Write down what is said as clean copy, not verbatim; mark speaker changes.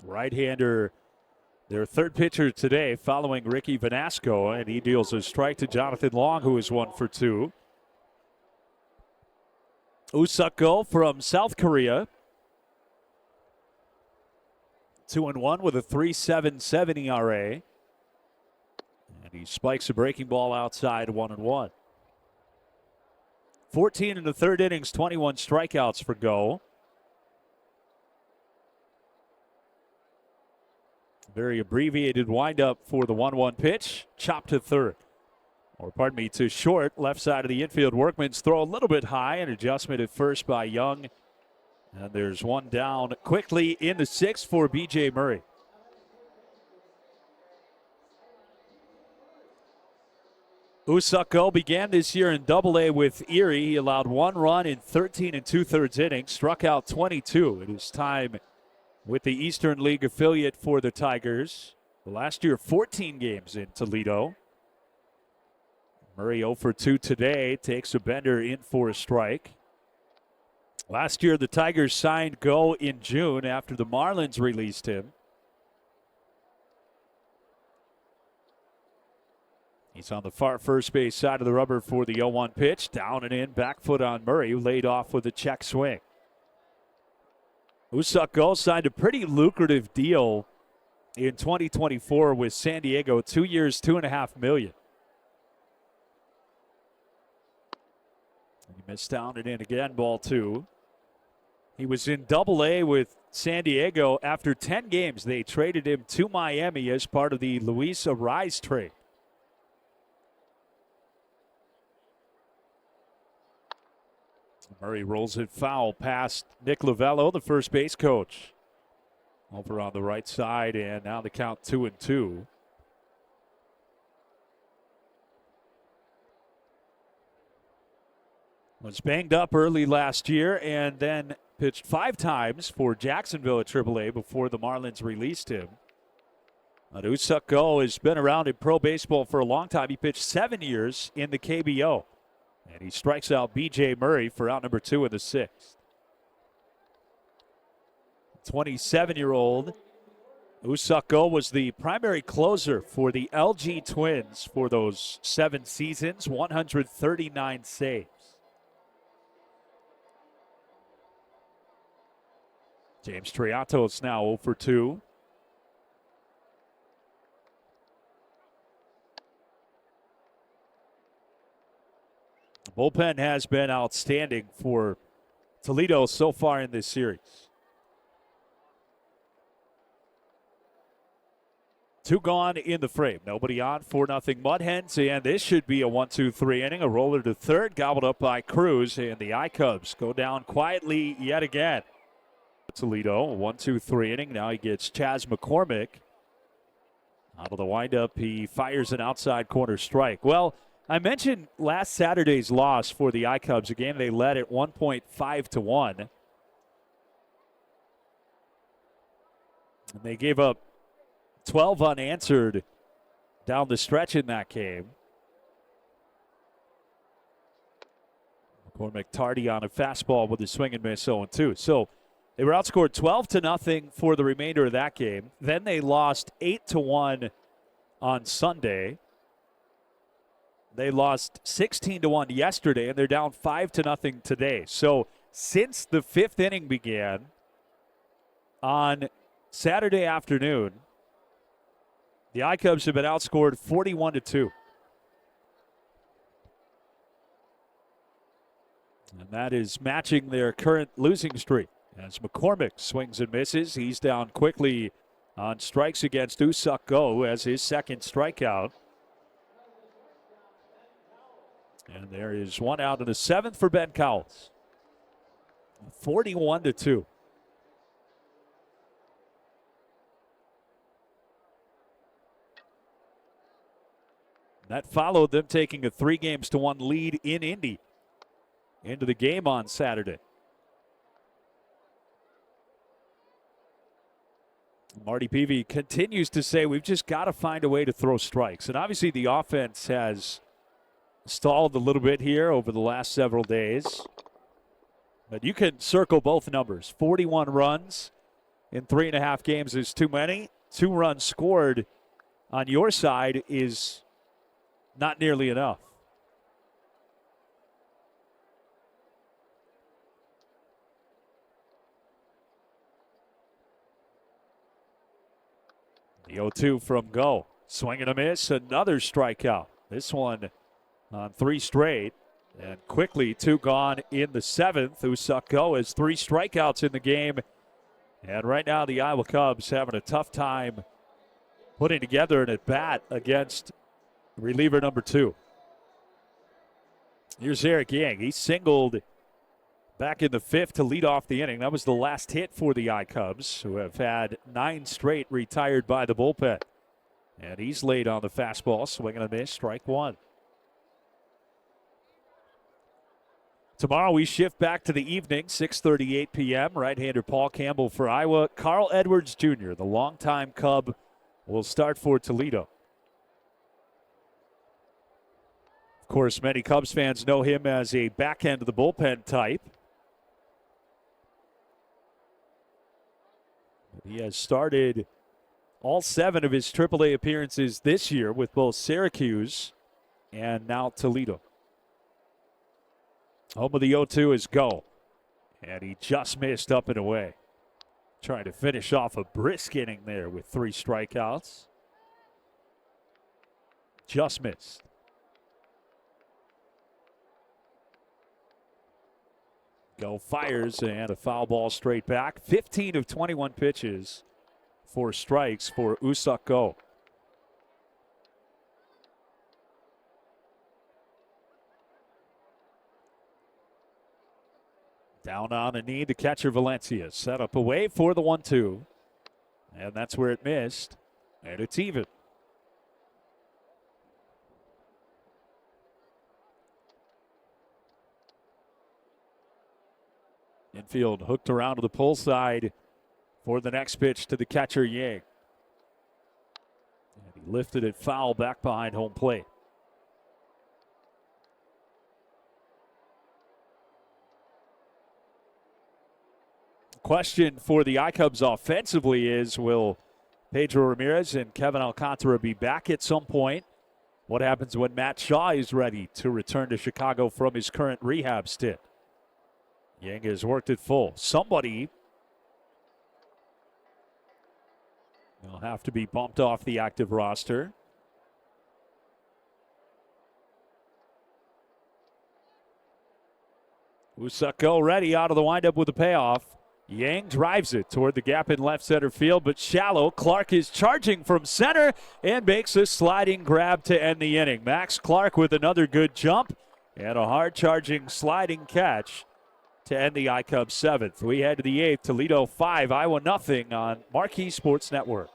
Speaker 1: Right-hander, their third pitcher today following Ricky Vanasco, and he deals a strike to Jonathan Long, who is 1 for 2. Usako from South Korea, 2-1 with a 3.77 ERA. And he spikes a breaking ball outside, 1-1. 14 in the third innings, 21 strikeouts for Go. Very abbreviated windup for the 1-1 pitch. Chopped to third. Or pardon me, to short. Left side of the infield. Workman's throw a little bit high. An adjustment at first by Young. And there's one down quickly in the sixth for B.J. Murray. Usako began this year in Double-A with Erie. He allowed 1 run in 13 2/3 innings, struck out 22. It is time with the Eastern League affiliate for the Tigers. Last year, 14 games in Toledo. Murray 0 for 2 today, takes a bender in for a strike. Last year, the Tigers signed Go in June after the Marlins released him. He's on the far first base side of the rubber for the 0-1 pitch. Down and in, back foot on Murray, who laid off with a check swing. Usako signed a pretty lucrative deal in 2024 with San Diego. 2 years, $2.5 million. He missed down and in again, ball 2. He was in Double-A with San Diego. After 10 games, they traded him to Miami as part of the Luis Arraez trade. Murray rolls it foul past Nick Lovello, the first base coach. Over on the right side, and now the count 2-2. Was banged up early last year and then pitched 5 times for Jacksonville at AAA before the Marlins released him. But Usako has been around in pro baseball for a long time. He pitched 7 years in the KBO. And he strikes out B.J. Murray for out number 2 in the 6th. 27-year-old Usako was the primary closer for the LG Twins for those 7 seasons, 139 saves. James Triatos now 0 for 2. The bullpen has been outstanding for Toledo so far in this series. 2 gone in the frame. Nobody on, 4-0 Mud Hens, and this should be a 1-2-3 inning. A roller to third, gobbled up by Cruz, and the I-Cubs go down quietly yet again. Toledo, a 1-2-3 inning. Now he gets Chas McCormick. Out of the windup, he fires an outside corner strike. Well, I mentioned last Saturday's loss for the I-Cubs, a game they led at 1.5-1. And they gave up 12 unanswered down the stretch in that game. McCormick tardy on a fastball with a swing and miss 0-2. So they were outscored 12-0 for the remainder of that game. Then they lost 8-1 on Sunday. They lost 16-1 yesterday, and they're down 5-0 today. So since the 5th inning began on Saturday afternoon, the I-Cubs have been outscored 41-2. And that is matching their current losing streak. As McCormick swings and misses, he's down quickly on strikes against Usako as his second strikeout. And there is one out in the 7th for Ben Cowles. 41-2. That followed them taking a 3-1 lead in Indy into the game on Saturday. Marty Peavy continues to say we've just got to find a way to throw strikes. And obviously the offense has stalled a little bit here over the last several days. But you can circle both numbers. 41 runs in 3.5 games is too many. 2 runs scored on your side is not nearly enough. The 0-2 from Go. Swing and a miss, another strikeout. This one on 3 straight. And quickly 2 gone in the 7th. Usuk Go has 3 strikeouts in the game. And right now the Iowa Cubs having a tough time putting together an at-bat against reliever number 2. Here's Eric Yang. He singled back in the 5th to lead off the inning. That was the last hit for the I-Cubs, who have had 9 straight retired by the bullpen. And he's laid on the fastball, swinging a miss, strike 1. Tomorrow we shift back to the evening, 6:38 p.m. Right-hander Paul Campbell for Iowa. Carl Edwards Jr., the longtime Cub, will start for Toledo. Of course, many Cubs fans know him as a back end of the bullpen type. He has started all 7 of his AAA appearances this year with both Syracuse and now Toledo. Home of the 0-2 is Go. And he just missed up and away. Trying to finish off a brisk inning there with 3 strikeouts. Just missed. Go fires and a foul ball straight back. 15 of 21 pitches for strikes for Usuk Go. Down on a knee to catcher Valencia. Set up away for the 1-2. And that's where it missed. And it's even. Infield hooked around to the pull side for the next pitch to the catcher Yang. And he lifted it foul back behind home plate. Question for the I-Cubs offensively is, will Pedro Ramirez and Kevin Alcantara be back at some point? What happens when Matt Shaw is ready to return to Chicago from his current rehab stint? Yang has worked it full. Somebody will have to be bumped off the active roster. Usuk Go ready out of the windup with the payoff. Yang drives it toward the gap in left center field, but shallow. Clark is charging from center and makes a sliding grab to end the inning. Max Clark with another good jump and a hard-charging sliding catch to end the I-Cubs 7th. We head to the 8th. Toledo 5, Iowa 0 on Marquee Sports Network.